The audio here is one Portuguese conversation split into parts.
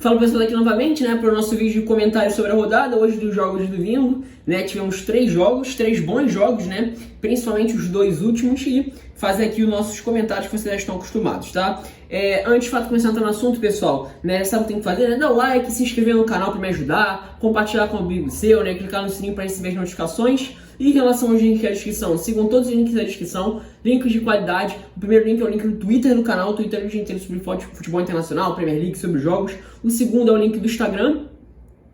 Fala pessoal aqui novamente, né, para o nosso vídeo de comentário sobre a rodada, hoje dos jogos de domingo, né, tivemos 3 jogos, 3 bons jogos, né, principalmente os 2 últimos, e fazer aqui os nossos comentários que vocês já estão acostumados, tá? Antes de fato começar a entrar no assunto, pessoal, né, sabe o que tem que fazer, né, dar o like, se inscrever no canal para me ajudar, compartilhar com um amigo seu, né, clicar no sininho para receber as notificações. E em relação aos links da descrição, sigam todos os links da descrição, links de qualidade. O primeiro link é o link do Twitter do canal, o Twitter é o dia inteiro sobre futebol internacional, Premier League, sobre jogos. O segundo é o link do Instagram,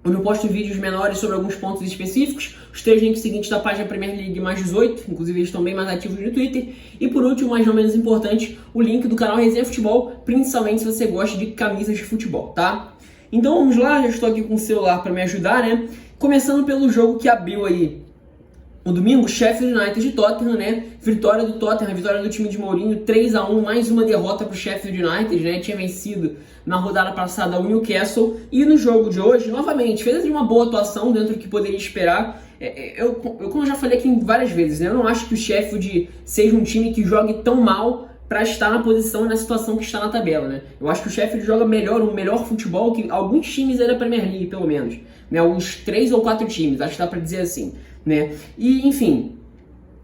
onde eu posto vídeos menores sobre alguns pontos específicos. Os 3 links seguintes da página Premier League mais 18, inclusive eles estão bem mais ativos no Twitter. E por último, mas não menos importante, o link do canal Resenha Futebol, principalmente se você gosta de camisas de futebol, tá? Então vamos lá, já estou aqui com o celular para me ajudar, né? Começando pelo jogo que abriu aí no domingo, Sheffield United de Tottenham, né? Vitória do Tottenham, vitória do time de Mourinho, 3-1, mais uma derrota para o Sheffield United, né? Tinha vencido na rodada passada o Newcastle. E no jogo de hoje, novamente, fez uma boa atuação dentro do que poderia esperar. Como eu já falei aqui várias vezes, né? Eu não acho que o Sheffield seja um time que jogue tão mal para estar na posição e na situação que está na tabela, né? Eu acho que o Sheffield joga melhor, um melhor futebol que alguns times aí da Premier League, pelo menos, né? Uns 3 ou 4 times, acho que dá para dizer assim, né? E, enfim,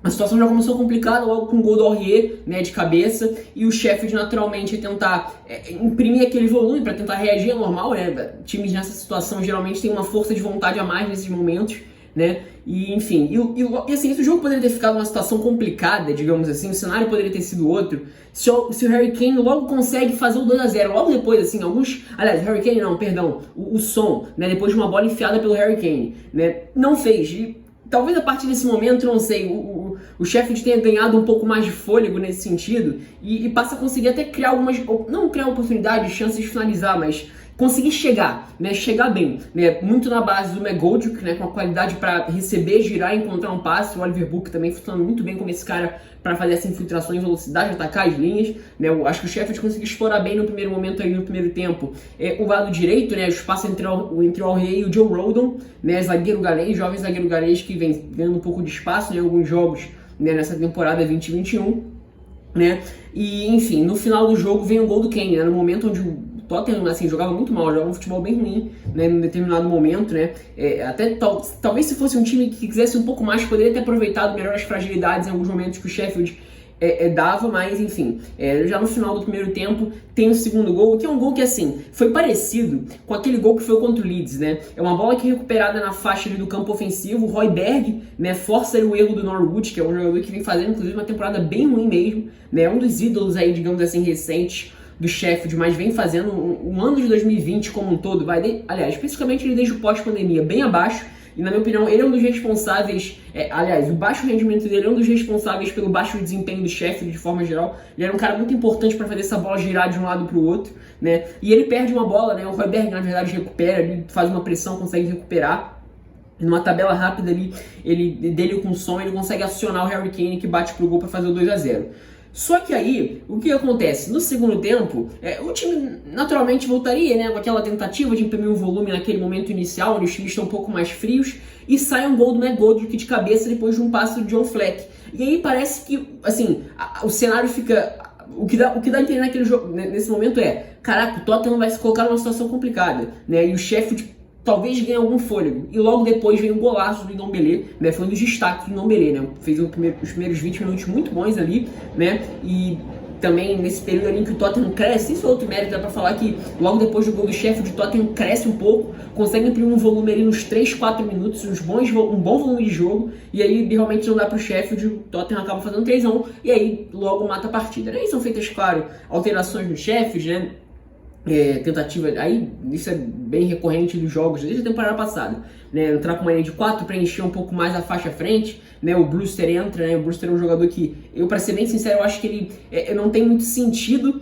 a situação já começou complicada logo com o gol do Aurier, né, de cabeça, e o Sheffield naturalmente ia tentar imprimir aquele volume para tentar reagir ao normal, né? Times nessa situação geralmente têm uma força de vontade a mais nesses momentos, né? E enfim, assim, esse jogo poderia ter ficado numa situação complicada, digamos assim, o cenário poderia ter sido outro, se o Harry Kane logo consegue fazer o 2-0, logo depois, assim, aliás, Harry Kane não, perdão, o Son, né, depois de uma bola enfiada pelo Harry Kane, né, não fez, e talvez a partir desse momento, não sei, o Sheffield tenha ganhado um pouco mais de fôlego nesse sentido, e passa a conseguir até criar não criar oportunidades, chances de finalizar, mas conseguir chegar, né, chegar bem, né, muito na base do McGoldrick, né, com a qualidade para receber, girar e encontrar um passe. O Oliver Book também funcionando muito bem como esse cara para fazer essa infiltração em velocidade, atacar as linhas, né. Eu acho que o Sheffield conseguiu explorar bem no primeiro momento ali no primeiro tempo o lado direito, né, o espaço entre o Aurier e o Joe Rodon, né, zagueiro galês, jovem zagueiro galês que vem ganhando um pouco de espaço em alguns jogos, né, nessa temporada 2021, né. E enfim, no final do jogo vem o gol do Kane, né, no momento onde o Tottenham, assim, jogava muito mal, jogava um futebol bem ruim, né, em determinado momento, né, talvez se fosse um time que quisesse um pouco mais, poderia ter aproveitado melhor as fragilidades em alguns momentos que o Sheffield dava, mas enfim, já no final do primeiro tempo tem o segundo gol, que é um gol que, assim, foi parecido com aquele gol que foi contra o Leeds, né, é uma bola que é recuperada na faixa ali do campo ofensivo, o Højbjerg, né, força o erro do Norwood, que é um jogador que vem fazendo, inclusive, uma temporada bem ruim mesmo, né, um dos ídolos aí, digamos assim, recentes do Sheffield, mas vem fazendo um ano de 2020 como um todo, aliás, especificamente ele desde o pós-pandemia, bem abaixo, e na minha opinião ele é um dos responsáveis, aliás, o baixo rendimento dele é um dos responsáveis pelo baixo desempenho do Sheffield de forma geral. Ele era um cara muito importante para fazer essa bola girar de um lado para o outro, né, e ele perde uma bola, né, o Højbjerg na verdade recupera, ele faz uma pressão, consegue recuperar. Numa tabela rápida ali, dele com o Son, ele consegue acionar o Harry Kane que bate pro gol para fazer o 2-0. Só que aí, o que acontece? No segundo tempo, o time naturalmente voltaria, né, com aquela tentativa de imprimir um volume naquele momento inicial, onde os times estão um pouco mais frios, e sai um gol do McGoldrick de cabeça depois de um passe do John Fleck. E aí parece que, assim, o cenário fica... O que dá a entender naquele jogo, nesse momento caraca, o Tottenham vai se colocar numa situação complicada, né, e o Sheffield talvez ganhe algum fôlego. E logo depois vem o golaço do Ndombele, né? Foi um dos destaques do Ndombele, né? Fez os primeiros 20 minutos muito bons ali, né? E também nesse período ali que o Tottenham cresce, isso é outro mérito, dá pra falar que logo depois do gol do Sheffield, o Tottenham cresce um pouco, consegue imprimir um volume ali nos 3, 4 minutos, um bom volume de jogo, e aí realmente não dá pro Sheffield, o Tottenham acaba fazendo 3-1, e aí logo mata a partida, né? E são feitas, claro, alterações no Sheffield, né? Tentativa, aí isso é bem recorrente dos jogos desde a temporada passada, né, entrar com uma linha de 4 para encher um pouco mais a faixa à frente, né, o Brewster entra, né, o Brewster é um jogador que, para ser bem sincero, eu acho que ele não tem muito sentido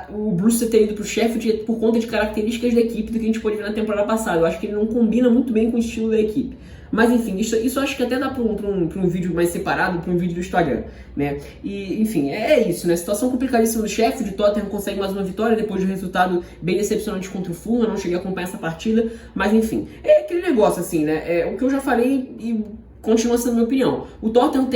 o Brewster ter ido pro Sheffield por conta de características da equipe do que a gente pôde ver na temporada passada. Eu acho que ele não combina muito bem com o estilo da equipe. Mas enfim, isso acho que até dá para um vídeo mais separado, para um vídeo do Instagram, né? E enfim, isso, né? Situação complicadíssima do Sheffield, o Tottenham consegue mais uma vitória depois de um resultado bem decepcionante contra o Fulham. Eu não cheguei a acompanhar essa partida, mas enfim, aquele negócio assim, né? O que eu já falei e continua sendo a minha opinião. O Tottenham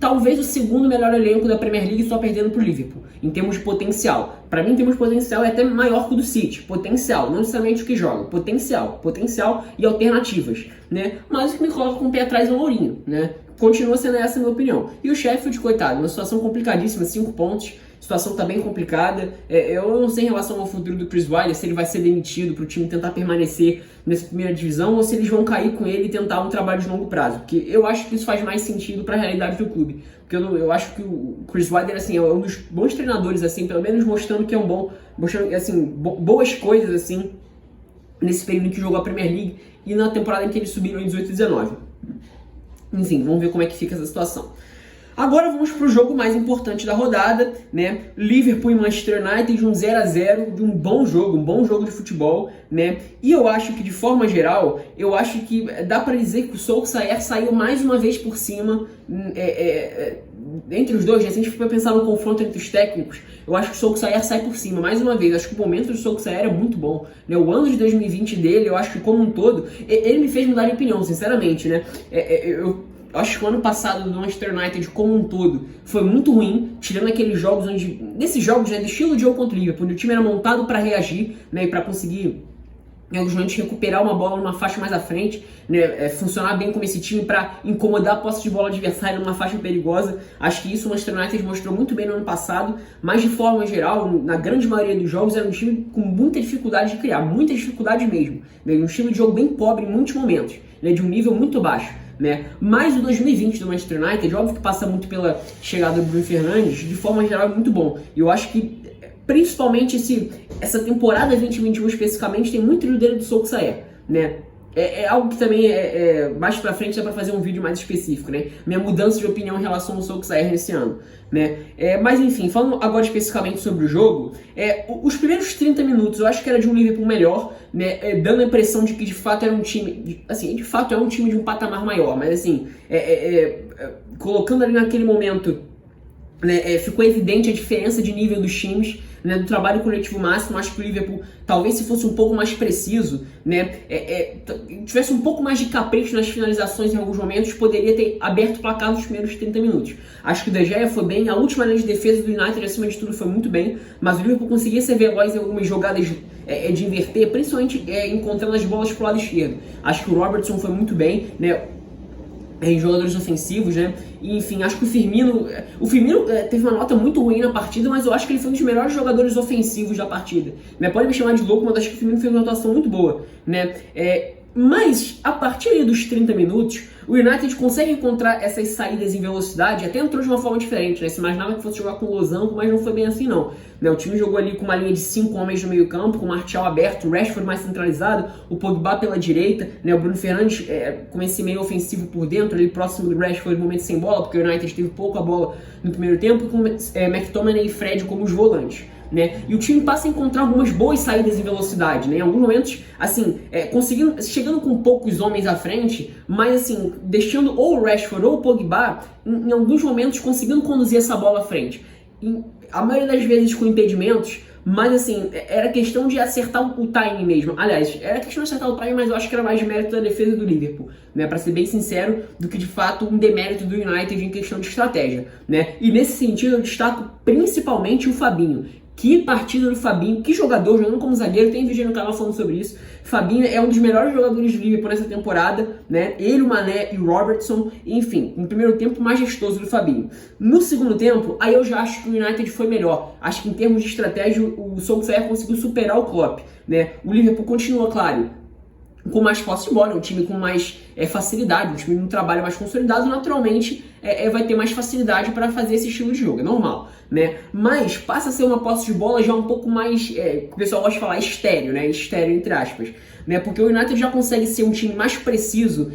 talvez o segundo melhor elenco da Premier League, só perdendo pro Liverpool, em termos de potencial. Para mim, em termos de potencial, é até maior que o do City. Potencial, não necessariamente o que joga. Potencial e alternativas, né? Mas o que me coloca com o pé atrás é o Mourinho, né? Continua sendo essa a minha opinião. E o Sheffield, coitado, uma situação complicadíssima, 5 pontos. A situação tá bem complicada. Eu não sei em relação ao futuro do Chris Wilder, se ele vai ser demitido para o time tentar permanecer nessa primeira divisão ou se eles vão cair com ele e tentar um trabalho de longo prazo. Porque eu acho que isso faz mais sentido para a realidade do clube. Porque eu acho que o Chris Wilder assim, é um dos bons treinadores, assim, pelo menos mostrando que é um bom, mostrando assim, boas coisas assim, nesse período em que jogou a Premier League e na temporada em que eles subiram em 18 e 19. Enfim, vamos ver como é que fica essa situação. Agora vamos para o jogo mais importante da rodada, né? Liverpool e Manchester United, um 0-0 de um bom jogo de futebol, né? E eu acho que, de forma geral, eu acho que dá para dizer que o Solskjaer saiu mais uma vez por cima entre os dois, né? Se a gente for pensar no confronto entre os técnicos, eu acho que o Solskjaer sai por cima, mais uma vez. Acho que o momento do Solskjaer é muito bom, né? O ano de 2020 dele, eu acho que como um todo, ele me fez mudar de opinião, sinceramente, né? Eu acho que o ano passado do Manchester United como um todo foi muito ruim, tirando aqueles jogos onde, nesses jogos, né, do estilo de jogo contra o Liverpool, onde o time era montado para reagir, né, e para conseguir em alguns momentos recuperar uma bola numa faixa mais à frente, né, funcionar bem como esse time para incomodar a posse de bola adversária numa faixa perigosa. Acho que isso o Manchester United mostrou muito bem no ano passado, mas de forma geral, na grande maioria dos jogos, era um time com muita dificuldade de criar, muita dificuldade mesmo, né, um estilo de jogo bem pobre em muitos momentos, né, de um nível muito baixo. Né? Mas o 2020 do Manchester United, óbvio que passa muito pela chegada do Bruno Fernandes, de forma geral é muito bom. E eu acho que, principalmente, essa temporada 2021 especificamente, tem muito do dedo do Solskjaer, né? É algo que também mais pra frente dá pra fazer um vídeo mais específico, né? Minha mudança de opinião em relação ao Solskjaer nesse ano, né? Mas enfim, falando agora especificamente sobre o jogo, os primeiros 30 minutos eu acho que era de um Liverpool melhor, né? Dando a impressão de que de fato era um time, assim, de fato é um time de um patamar maior, mas assim, colocando ali naquele momento, né, ficou evidente a diferença de nível dos times, né, do trabalho coletivo máximo. Acho que o Liverpool, talvez se fosse um pouco mais preciso, né, tivesse um pouco mais de capricho nas finalizações em alguns momentos, poderia ter aberto o placar nos primeiros 30 minutos. Acho que o De Gea foi bem, a última linha de defesa do United acima de tudo foi muito bem, mas o Liverpool conseguia ser veloz em algumas jogadas de inverter, principalmente encontrando as bolas pro lado esquerdo. Acho que o Robertson foi muito bem, né, em jogadores ofensivos, né? E, enfim, acho que o Firmino teve uma nota muito ruim na partida, mas eu acho que ele foi um dos melhores jogadores ofensivos da partida, né? Pode me chamar de louco, mas acho que o Firmino fez uma atuação muito boa, né? Mas, a partir dos 30 minutos, o United consegue encontrar essas saídas em velocidade, até entrou de uma forma diferente, né? Se imaginava que fosse jogar com o losango, mas não foi bem assim, não. Né? O time jogou ali com uma linha de 5 homens no meio campo, com o Martial aberto, o Rashford mais centralizado, o Pogba pela direita, né? O Bruno Fernandes com esse meio ofensivo por dentro, ali próximo do Rashford, no momento sem bola, porque o United teve pouco a bola no primeiro tempo, com McTominay e Fred como os volantes. Né? E o time passa a encontrar algumas boas saídas em velocidade, né? Em alguns momentos, assim, chegando com poucos homens à frente, mas assim, deixando ou o Rashford ou o Pogba, em alguns momentos, conseguindo conduzir essa bola à frente. A maioria das vezes com impedimentos, mas assim, era questão de acertar o timing mesmo. Aliás, era questão de acertar o timing, mas eu acho que era mais de mérito da defesa do Liverpool, né? Para ser bem sincero, do que de fato um demérito do United em questão de estratégia, né? E nesse sentido eu destaco principalmente o Fabinho. Que partida do Fabinho, que jogador, jogando como zagueiro, tem vídeo no canal falando sobre isso. Fabinho é um dos melhores jogadores do Liverpool nessa temporada, né? Ele, o Mané e o Robertson, enfim, no primeiro tempo majestoso do Fabinho. No segundo tempo, aí eu já acho que o United foi melhor. Acho que em termos de estratégia, o Solskjaer conseguiu superar o Klopp, né? O Liverpool continua, claro, com mais posse de bola, um time com mais facilidade, um time com um trabalho mais consolidado, naturalmente vai ter mais facilidade para fazer esse estilo de jogo, é normal, né? Mas passa a ser uma posse de bola já um pouco mais, o pessoal gosta de falar estéreo, né? Estéreo entre aspas, né? Porque o United já consegue ser um time mais preciso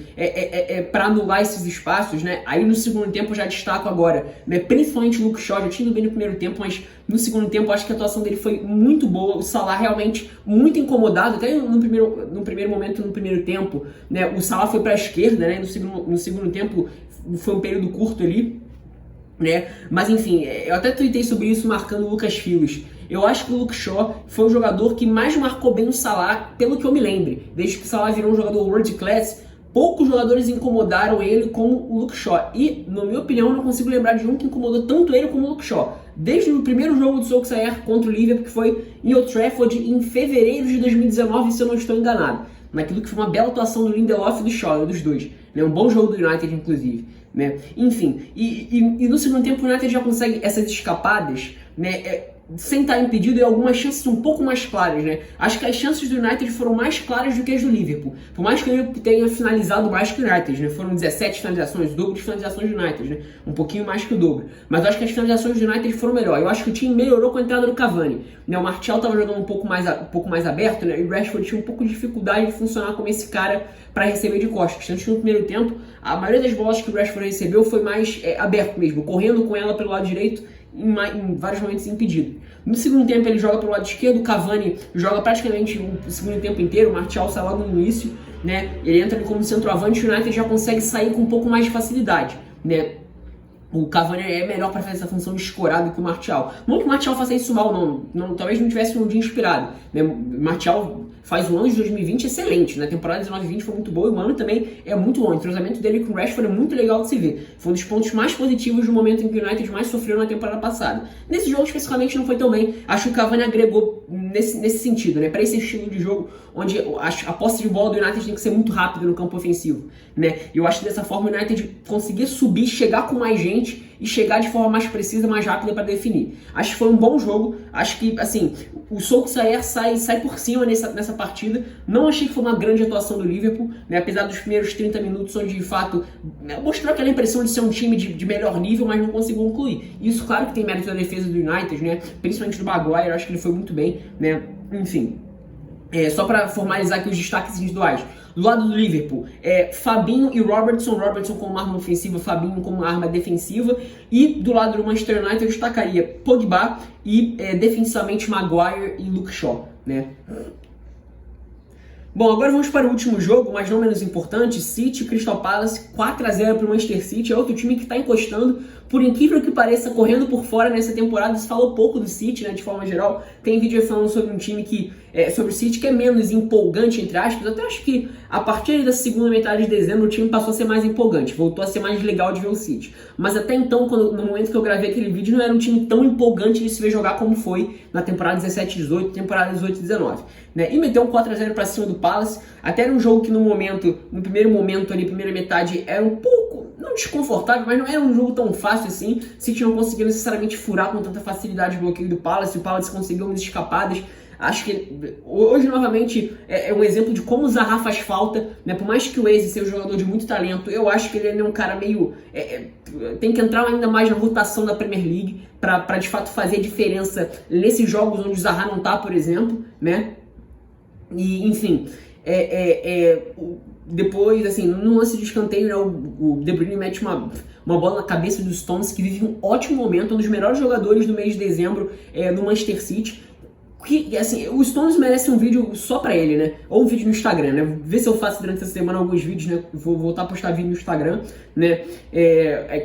para anular esses espaços, né? Aí no segundo tempo eu já destaco agora, né? Principalmente o Luke Shaw, já tinha ido bem no primeiro tempo, mas no segundo tempo eu acho que a atuação dele foi muito boa, o Salah realmente muito incomodado, até no primeiro momento, no primeiro tempo, né? O Salah foi para a esquerda, né? No segundo tempo foi um período curto ali, né? Mas enfim, eu até tuitei sobre isso marcando o Lucas Filos. Eu acho que o Luke Shaw foi o jogador que mais marcou bem o Salah, pelo que eu me lembre. Desde que o Salah virou um jogador world class, poucos jogadores incomodaram ele como o Luke Shaw. E, na minha opinião, eu não consigo lembrar de um que incomodou tanto ele como o Luke Shaw. Desde o primeiro jogo do Solskjaer contra o Liverpool, que foi em Old Trafford em fevereiro de 2019, se eu não estou enganado. Naquilo que foi uma bela atuação do Lindelof e do Shaw, dos dois. Né? Um bom jogo do United, inclusive. Né? Enfim, e no segundo tempo o United já consegue essas escapadas, né? Sem estar impedido, e algumas chances um pouco mais claras, né? Acho que as chances do United foram mais claras do que as do Liverpool. Por mais que o Liverpool tenha finalizado mais que o United, né? Foram 17 finalizações, o dobro de finalizações do United, né? Um pouquinho mais que o dobro. Mas eu acho que as finalizações do United foram melhor. Eu acho que o time melhorou com a entrada do Cavani. Né? O Martial estava jogando um pouco mais aberto, né? E o Rashford tinha um pouco de dificuldade de funcionar como esse cara para receber de costas. Tanto que no primeiro tempo, a maioria das bolas que o Rashford recebeu foi mais aberto mesmo, correndo com ela pelo lado direito, em vários momentos impedido. No segundo tempo ele joga pelo lado esquerdo, o Cavani joga praticamente o segundo tempo inteiro, o Martial sai logo no início, né? Ele entra ali como centroavante, o United já consegue sair com um pouco mais de facilidade, né? O Cavani é melhor para fazer essa função de escorar do que o Martial. Não que o Martial faça isso mal, não, talvez não tivesse um dia inspirado, né? O Martial faz um ano de 2020 excelente, né? A temporada 19-20 foi muito boa e o ano também é muito bom. O entrosamento dele com o Rashford é muito legal de se ver. Foi um dos pontos mais positivos do momento em que o United mais sofreu na temporada passada. Nesse jogo especificamente não foi tão bem. Acho que o Cavani agregou nesse sentido, né? Para esse estilo de jogo onde a posse de bola do United tem que ser muito rápida no campo ofensivo, né? E eu acho que dessa forma o United conseguir subir, chegar com mais gente e chegar de forma mais precisa, mais rápida para definir. Acho que foi um bom jogo. Acho que, assim, o Solskjaer sai por cima nessa partida. Não achei que foi uma grande atuação do Liverpool, né? Apesar dos primeiros 30 minutos onde, de fato, mostrou aquela impressão de ser um time de melhor nível, mas não conseguiu concluir. Isso, claro que tem mérito da defesa do United, né? Principalmente do Maguire, acho que ele foi muito bem, né? Enfim. Só para formalizar aqui os destaques individuais. Do lado do Liverpool, Fabinho e Robertson como arma ofensiva, Fabinho como arma defensiva. E do lado do Manchester United eu destacaria Pogba e defensivamente Maguire e Luke Shaw, né? Bom, agora vamos para o último jogo, mas não menos importante, City Crystal Palace, 4-0 para o Manchester City, é outro time que está encostando, por incrível que pareça, correndo por fora nessa temporada. Se falou pouco do City, né, de forma geral. Tem vídeo falando sobre um time sobre o City que é menos empolgante, entre aspas. Eu até acho que a partir da segunda metade de dezembro o time passou a ser mais empolgante, voltou a ser mais legal de ver o City. Mas até então, no momento que eu gravei aquele vídeo, não era um time tão empolgante de se ver jogar como foi na temporada 17-18, temporada 18-19. Né? E meteu um 4-0 para cima do Palace. Até era um jogo que no primeiro momento ali, primeira metade, era um pouco, não desconfortável, mas não era um jogo tão fácil assim. City não conseguiu necessariamente furar com tanta facilidade o bloqueio do Palace. O Palace conseguiu umas escapadas. Acho que hoje, novamente, é um exemplo de como o Zaha faz falta, né? Por mais que o Eze seja um jogador de muito talento, eu acho que ele é um cara meio... tem que entrar ainda mais na rotação da Premier League para de fato fazer diferença nesses jogos onde o Zaha não tá, por exemplo, né? E, enfim, depois, assim, no lance de escanteio, né, o De Bruyne mete uma bola na cabeça dos Stones, que vive um ótimo momento, um dos melhores jogadores do mês de dezembro no Manchester City. Que, assim, o Stones merece um vídeo só pra ele, né? Ou um vídeo no Instagram, né? Ver se eu faço durante essa semana alguns vídeos, né? Vou voltar a postar vídeo no Instagram, né?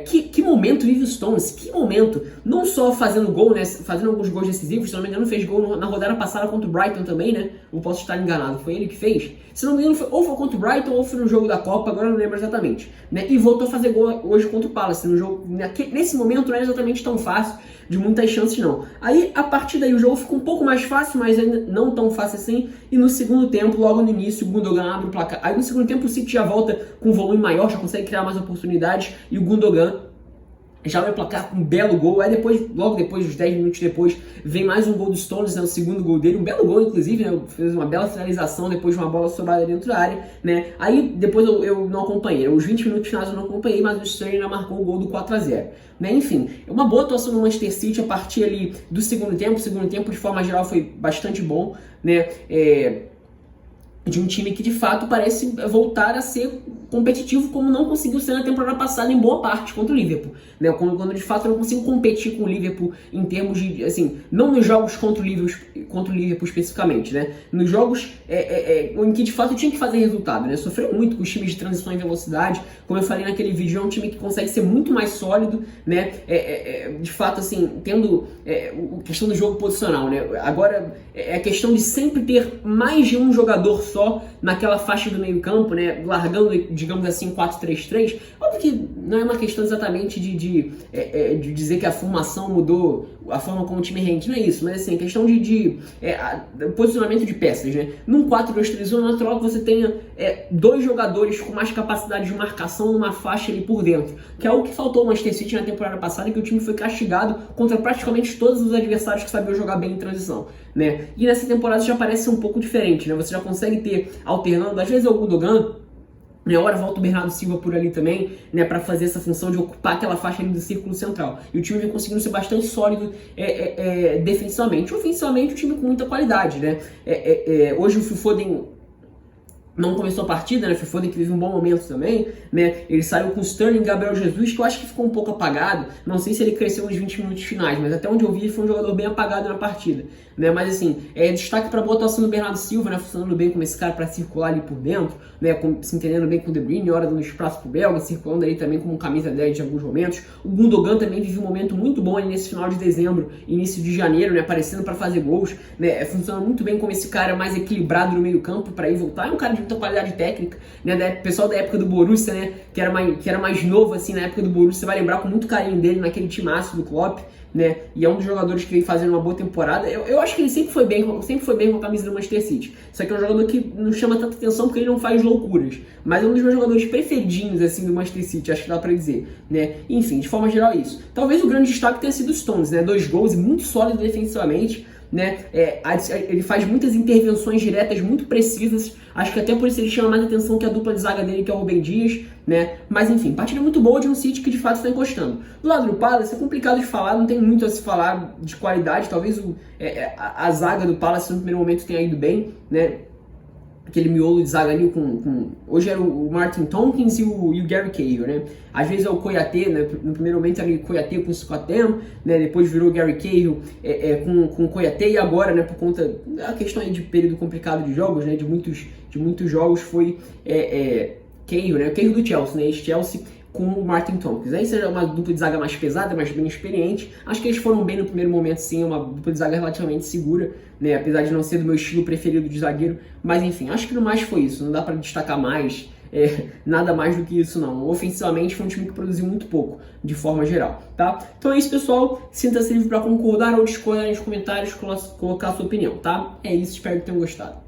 Que momento vive o Stones? Que momento! Não só fazendo gol, né? Fazendo alguns gols decisivos, se não me engano fez gol na rodada passada contra o Brighton também, né? Não posso estar enganado, foi ele que fez. Se não me engano, ou foi contra o Brighton ou foi no jogo da Copa, agora eu não lembro exatamente, né? E voltou a fazer gol hoje contra o Palace, no jogo. Nesse momento não é exatamente tão fácil, de muitas chances não. Aí, a partir daí, o jogo fica um pouco mais fácil, mas ainda não tão fácil assim. E no segundo tempo, logo no início, o Gundogan abre o placar. Aí no segundo tempo o City já volta com um volume maior, já consegue criar mais oportunidades. E o Gundogan já vai placar com um belo gol. Aí depois, logo depois, uns 10 minutos depois, vem mais um gol do Stones, né, o segundo gol dele. Um belo gol, inclusive, né, fez uma bela finalização depois de uma bola sobrada dentro da área, né. Aí depois eu não acompanhei, os 20 minutos finais eu não acompanhei, mas o Sterling ainda marcou o gol do 4-0. Né. Enfim, é uma boa atuação no Manchester City a partir ali do segundo tempo. O segundo tempo, de forma geral, foi bastante bom, né. De um time que de fato parece voltar a ser competitivo como não conseguiu ser na temporada passada em boa parte contra o Liverpool, né? Quando de fato não conseguiu competir com o Liverpool em termos de, assim, não nos jogos contra o Liverpool especificamente, né? Nos jogos em que de fato tinha que fazer resultado, né? Sofreu muito com os times de transição e velocidade, como eu falei naquele vídeo, é um time que consegue ser muito mais sólido, né? De fato, assim, tendo a questão do jogo posicional, né? Agora é a questão de sempre ter mais de um jogador só naquela faixa do meio campo, né, largando, digamos assim, 4-3-3. Óbvio que não é uma questão exatamente de dizer que a formação mudou, a forma como o time rende, não é isso, mas assim, a questão de posicionamento de peças, né. Num 4-2-3-1 é natural que você tenha dois jogadores com mais capacidade de marcação numa faixa ali por dentro, que é o que faltou ao Manchester City na temporada passada, que o time foi castigado contra praticamente todos os adversários que sabiam jogar bem em transição, né? E nessa temporada já parece ser um pouco diferente, né? Você já consegue ter alternando, às vezes é o Gundogan, né, hora volta o Bernardo Silva por ali também, né, para fazer essa função de ocupar aquela faixa ali do círculo central. E o time vem conseguindo ser bastante sólido defensivamente. Ofensivamente, o time com muita qualidade, né? Hoje o Phil Foden não começou a partida, né? Phil Foden que vive um bom momento também, né? Ele saiu com Sterling e Gabriel Jesus, que eu acho que ficou um pouco apagado. Não sei se ele cresceu nos 20 minutos finais, mas até onde eu vi ele foi um jogador bem apagado na partida, né? Mas assim, destaque para a boa atuação do Bernardo Silva, né? Funcionando bem como esse cara para circular ali por dentro, né? Se entendendo bem com o De Bruyne, hora dando espaço pro belga, circulando ali também como camisa 10 de alguns momentos. O Gundogan também vive um momento muito bom ali nesse final de dezembro, início de janeiro, né? Aparecendo para fazer gols, né? Funcionando muito bem como esse cara mais equilibrado no meio campo para ir voltar. É um cara de muita qualidade técnica, né? Pessoal da época do Borussia, né? Que era mais novo, assim, na época do Borussia, você vai lembrar com muito carinho dele naquele timaço do Klopp, né? E é um dos jogadores que vem fazendo uma boa temporada. Eu acho que ele sempre foi bem com a camisa do Manchester City. Só que é um jogador que não chama tanta atenção porque ele não faz loucuras. Mas é um dos meus jogadores preferidinhos, assim, do Manchester City, acho que dá pra dizer, né? Enfim, de forma geral é isso. Talvez o grande destaque tenha sido o Stones, né? 2 gols e muito sólido defensivamente, né? Ele faz muitas intervenções diretas muito precisas. Acho que até por isso ele chama mais atenção que a dupla de zaga dele, que é o Rubem Dias, né? Mas enfim, partida muito boa de um City que de fato está encostando. Do lado do Palace é complicado de falar, não tem muito a se falar de qualidade. Talvez a zaga do Palace no primeiro momento tenha ido bem, né? Aquele miolo de zaga ali hoje era o Martin Tompkins e o Gary Cahill, né? Às vezes é o Kouyate, né? No primeiro momento era o Kouyate com o Scott Dem, né? Depois virou o Gary Cahill com o Kouyate, e agora, né? Por conta da questão aí de período complicado de jogos, né? De muitos jogos foi Cahill, né? O Cahill do Chelsea, né? Ex-Chelsea com o Martin Tompkins. Aí seja uma dupla de zaga mais pesada, mais bem experiente. Acho que eles foram bem no primeiro momento, sim, uma dupla de zaga relativamente segura, né? Apesar de não ser do meu estilo preferido de zagueiro. Mas enfim, acho que no mais foi isso. Não dá para destacar mais, nada mais do que isso, não. Ofensivamente foi um time que produziu muito pouco, de forma geral, tá? Então é isso, pessoal. Sinta-se livre para concordar ou discordar nos comentários, colocar a sua opinião, tá? É isso, espero que tenham gostado.